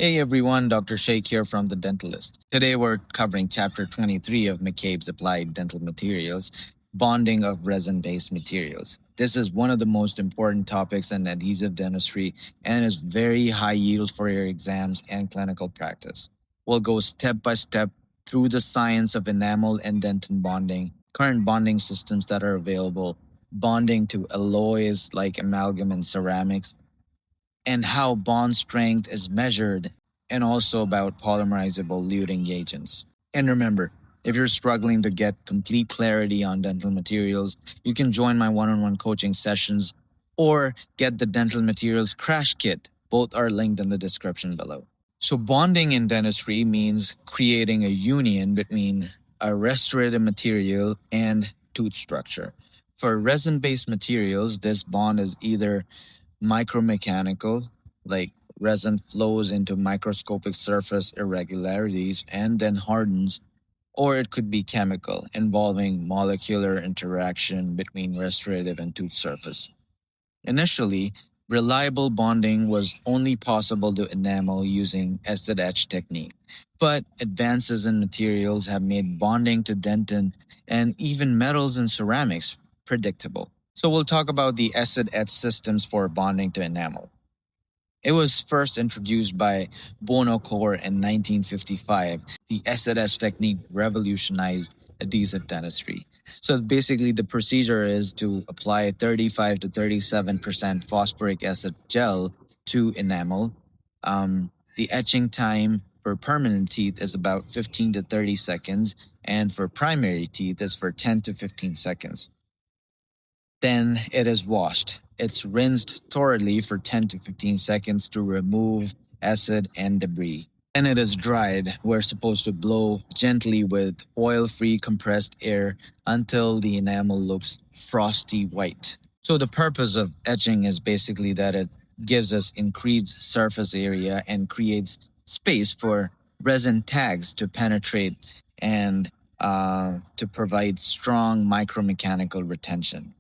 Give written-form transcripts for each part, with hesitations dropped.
Hey everyone, Dr. Sheikh here from The Dentalist. Today we're covering Chapter 23 of McCabe's Applied Dental Materials, Bonding of Resin-Based Materials. This is one of the most important topics in adhesive dentistry and is very high yield for your exams and clinical practice. We'll go step by step through the science of enamel and dentin bonding, current bonding systems that are available, bonding to alloys like amalgam and ceramics, and how bond strength is measured, and also about polymerizable luting agents. And remember, if you're struggling to get complete clarity on dental materials, you can join my one-on-one coaching sessions or get the dental materials crash kit. Both are linked in the description below. So bonding in dentistry means creating a union between a restorative material and tooth structure. For resin-based materials, this bond is either micromechanical, like resin flows into microscopic surface irregularities and then hardens, or it could be chemical, involving molecular interaction between restorative and tooth surface. Initially, reliable bonding was only possible to enamel using acid etch technique, but advances in materials have made bonding to dentin and even metals and ceramics predictable. So we'll talk about the acid etch systems for bonding to enamel. It was first introduced by Bonnecourt in 1955. The acid etch technique revolutionized adhesive dentistry. So basically, the procedure is to apply 35 to 37% phosphoric acid gel to enamel. The etching time for permanent teeth is about 15 to 30 seconds, and for primary teeth is for 10 to 15 seconds. Then it is washed. It's rinsed thoroughly for 10 to 15 seconds to remove acid and debris. Then it is dried. We're supposed to blow gently with oil-free compressed air until the enamel looks frosty white. So the purpose of etching is basically that it gives us increased surface area and creates space for resin tags to penetrate and to provide strong micromechanical retention.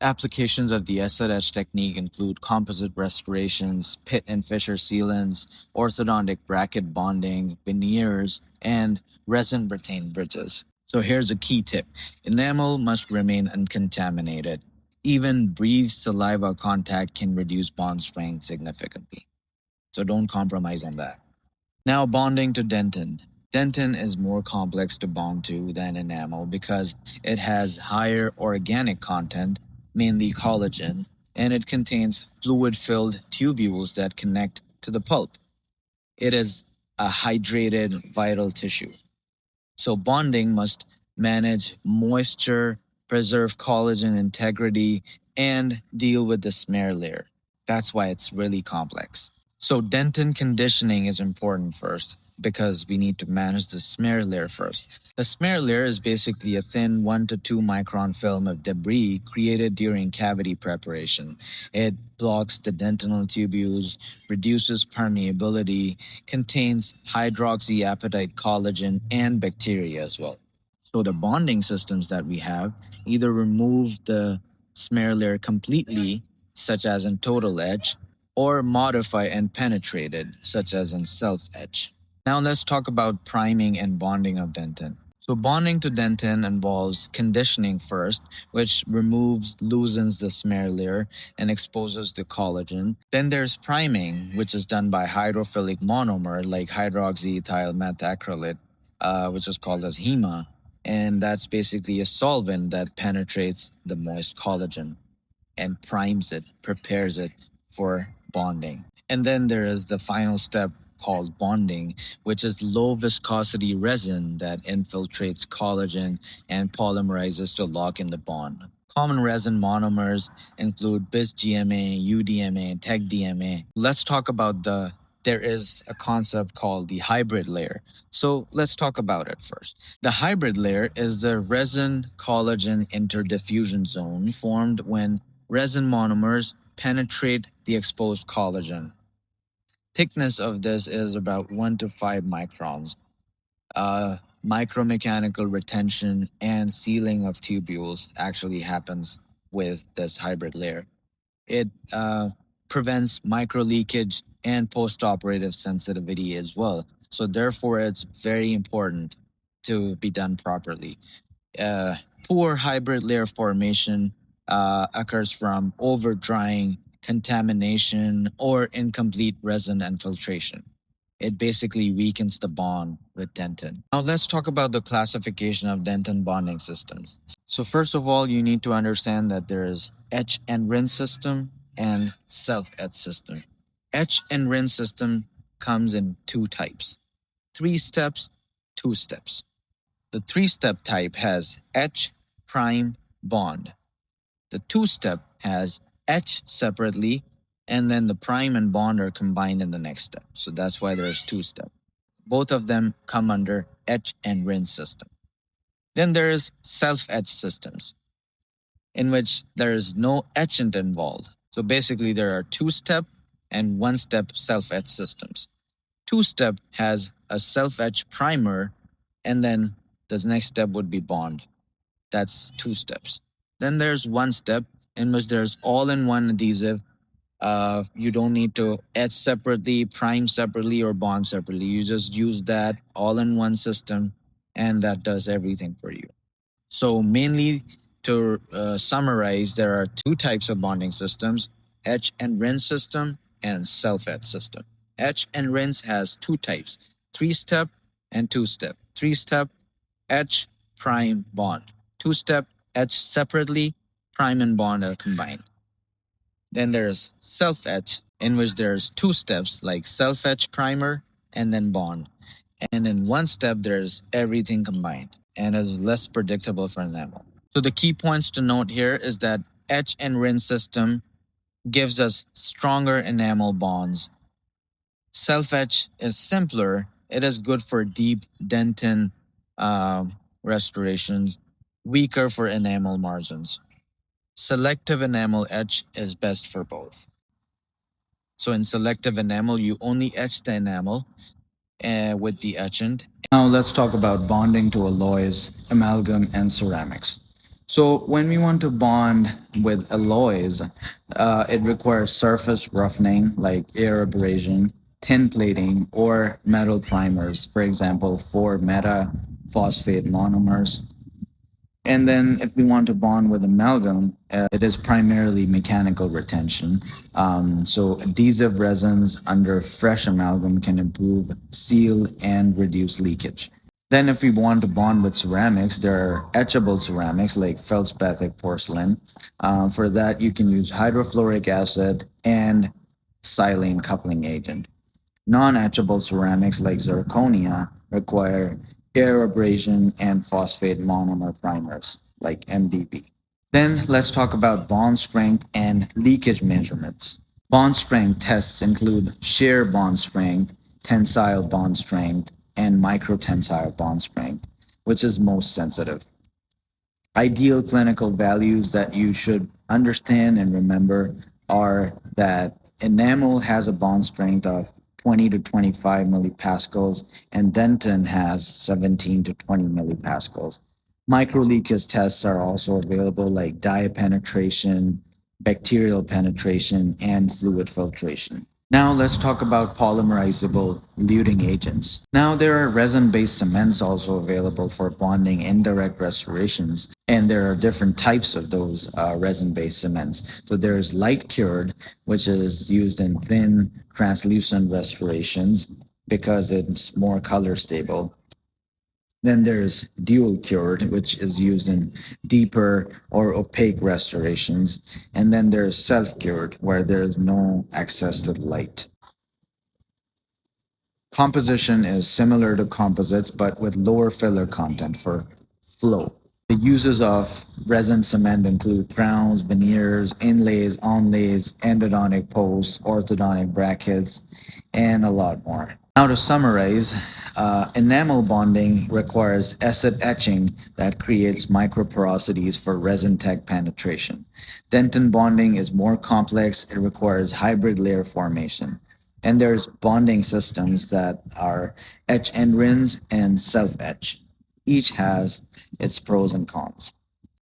Applications of the acid etch technique include composite restorations, pit and fissure sealants, orthodontic bracket bonding, veneers, and resin retained bridges. So here's a key tip. Enamel must remain uncontaminated. Even brief saliva contact can reduce bond strength significantly. So don't compromise on that. Now bonding to dentin. Dentin is more complex to bond to than enamel because it has higher organic content, mainly collagen, and it contains fluid-filled tubules that connect to the pulp. It is a hydrated vital tissue. So bonding must manage moisture, preserve collagen integrity, and deal with the smear layer. That's why it's really complex. So dentin conditioning is important first because we need to manage the smear layer first. The smear layer is basically a thin 1 to 2 micron film of debris created during cavity preparation. It blocks the dentinal tubules, reduces permeability, contains hydroxyapatite collagen and bacteria as well. So the bonding systems that we have either remove the smear layer completely, such as in total etch, or modify and penetrate it, such as in self-etch. Now let's talk about priming and bonding of dentin. So bonding to dentin involves conditioning first, which loosens the smear layer and exposes the collagen. Then there's priming, which is done by hydrophilic monomer like hydroxyethyl methacrylate, which is called as HEMA. And that's basically a solvent that penetrates the moist collagen and primes it, prepares it for bonding. And then there is the final step called bonding, which is low viscosity resin that infiltrates collagen and polymerizes to lock in the bond. Common resin monomers include bis-GMA, UDMA, and TEC-DMA. Let's talk about there is a concept called the hybrid layer. So let's talk about it first. The hybrid layer is the resin collagen interdiffusion zone formed when resin monomers penetrate the exposed collagen. Thickness of this is about 1 to 5 microns. Micromechanical retention and sealing of tubules actually happens with this hybrid layer. It prevents micro leakage and post-operative sensitivity as well. So therefore, it's very important to be done properly. Uh, Poor hybrid layer formation occurs from over drying, contamination, or incomplete resin infiltration. It basically weakens the bond with dentin. Now let's talk about the classification of dentin bonding systems. So first of all, you need to understand that there is etch and rinse system and self-etch system. Etch and rinse system comes in two types: 3 steps, 2 steps. The 3-step type has etch, prime, bond. The 2-step has etch separately, and then the prime and bond are combined in the next step. So that's why there's 2 steps. Both of them come under etch and rinse system. Then there is self-etch systems, in which there is no etchant involved. So basically, there are 2-step and 1-step self-etch systems. 2-step has a self-etch primer, and then the next step would be bond. That's 2 steps. Then there's 1 step, in which there's all-in-one adhesive. You don't need to etch separately, prime separately, or bond separately. You just use that all-in-one system, and that does everything for you. So mainly, to summarize, there are 2 types of bonding systems: etch and rinse system and self-etch system. Etch and rinse has 2 types: 3-step and 2-step. 3-step, etch, prime, bond. 2-step, etch separately, prime and bond are combined. Then there's self-etch, in which there's 2 steps like self-etch, primer, and then bond. And in 1 step, there's everything combined and is less predictable for enamel. So the key points to note here is that etch and rinse system gives us stronger enamel bonds. Self-etch is simpler. It is good for deep dentin restorations, weaker for enamel margins. Selective enamel etch is best for both. So in selective enamel, you only etch the enamel with the etchant. Now let's talk about bonding to alloys, amalgam, and ceramics. So when we want to bond with alloys, it requires surface roughening like air abrasion, thin plating, or metal primers, for example, for meta phosphate monomers. And then if we want to bond with amalgam, it is primarily mechanical retention. So adhesive resins under fresh amalgam can improve seal and reduce leakage. Then if we want to bond with ceramics, there are etchable ceramics like feldspathic porcelain. For that, you can use hydrofluoric acid and silane coupling agent. Non-etchable ceramics like zirconia require air abrasion and phosphate monomer primers like MDB. Then let's talk about bond strength and leakage measurements. Bond strength tests include shear bond strength, tensile bond strength, and microtensile bond strength, which is most sensitive. Ideal clinical values that you should understand and remember are that enamel has a bond strength of 20 to 25 millipascals, and dentin has 17 to 20 millipascals. Microleakage tests are also available, like dye penetration, bacterial penetration, and fluid filtration. Now let's talk about polymerizable luting agents. Now there are resin-based cements also available for bonding indirect restorations, and there are different types of those resin-based cements. So there's light cured, which is used in thin, translucent restorations because it's more color stable. Then there's dual cured, which is used in deeper or opaque restorations. And then there's self cured, where there's no access to light. Composition is similar to composites, but with lower filler content for flow. The uses of resin cement include crowns, veneers, inlays, onlays, endodontic posts, orthodontic brackets, and a lot more. Now to summarize, enamel bonding requires acid etching that creates microporosities for resin tech penetration. Dentin bonding is more complex. It requires hybrid layer formation. And there's bonding systems that are etch and rinse and self-etch. Each has its pros and cons.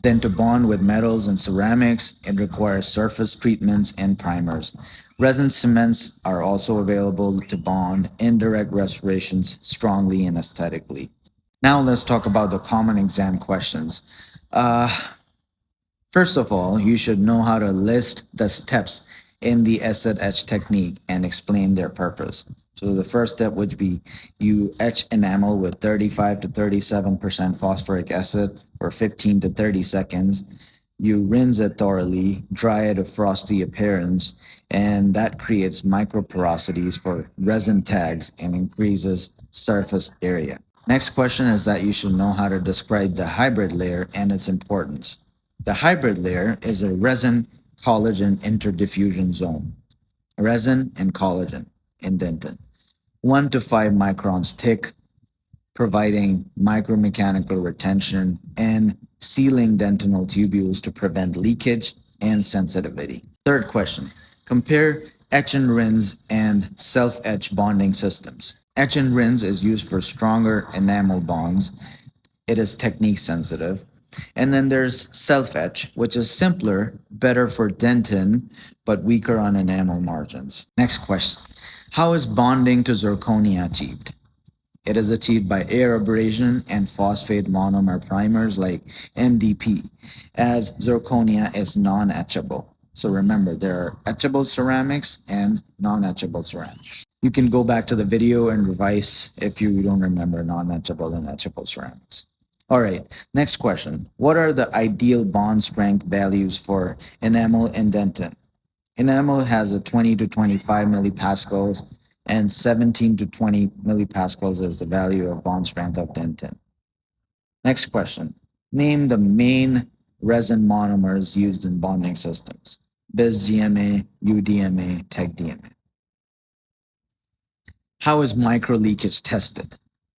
Then to bond with metals and ceramics, it requires surface treatments and primers. Resin cements are also available to bond indirect restorations strongly and aesthetically. Now let's talk about the common exam questions. Uh, First of all, you should know how to list the steps in the acid etch technique and explain their purpose. So the first step would be you etch enamel with 35 to 37% phosphoric acid for 15 to 30 seconds. You rinse it thoroughly, dry it to frosty appearance, and that creates microporosities for resin tags and increases surface area. Next question is that you should know how to describe the hybrid layer and its importance. The hybrid layer is a resin collagen interdiffusion zone. Resin and collagen in dentin. 1 to 5 microns thick, providing micromechanical retention and sealing dentinal tubules to prevent leakage and sensitivity. Third question. Compare etch and rinse and self-etch bonding systems. Etch and rinse is used for stronger enamel bonds. It is technique sensitive. And then there's self etch, which is simpler, better for dentin, but weaker on enamel margins. Next question. How is bonding to zirconia achieved? It is achieved by air abrasion and phosphate monomer primers like MDP, as zirconia is non etchable. So remember, there are etchable ceramics and non etchable ceramics. You can go back to the video and revise if you don't remember non etchable and etchable ceramics. All right, next question. What are the ideal bond strength values for enamel and dentin? Enamel has a 20 to 25 millipascals, and 17 to 20 millipascals is the value of bond strength of dentin. Next question. Name the main resin monomers used in bonding systems. BIS-GMA, UDMA, TEC-DMA. How is micro leakage tested?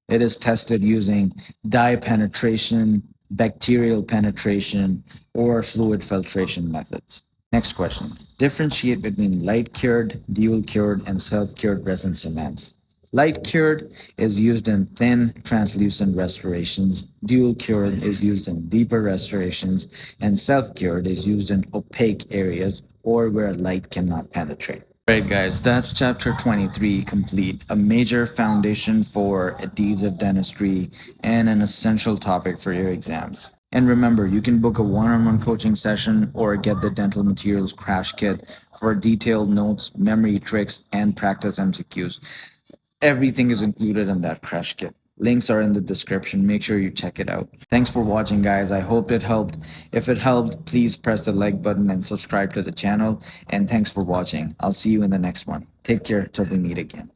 It is tested using dye penetration, bacterial penetration, or fluid filtration methods. Next question. Differentiate between light cured, dual cured, and self cured resin cements. Light cured is used in thin, translucent restorations. Dual cured is used in deeper restorations. And self cured is used in opaque areas or where light cannot penetrate. Right, guys, that's chapter 23 complete, a major foundation for adhesive dentistry and an essential topic for your exams. And remember, you can book a one-on-one coaching session or get the dental materials crash kit for detailed notes, memory tricks, and practice MCQs. Everything is included in that crash kit. Links are in the description. Make sure you check it out. Thanks for watching, guys. I hope it helped. If it helped, please press the like button and subscribe to the channel. And thanks for watching. I'll see you in the next one. Take care till we meet again.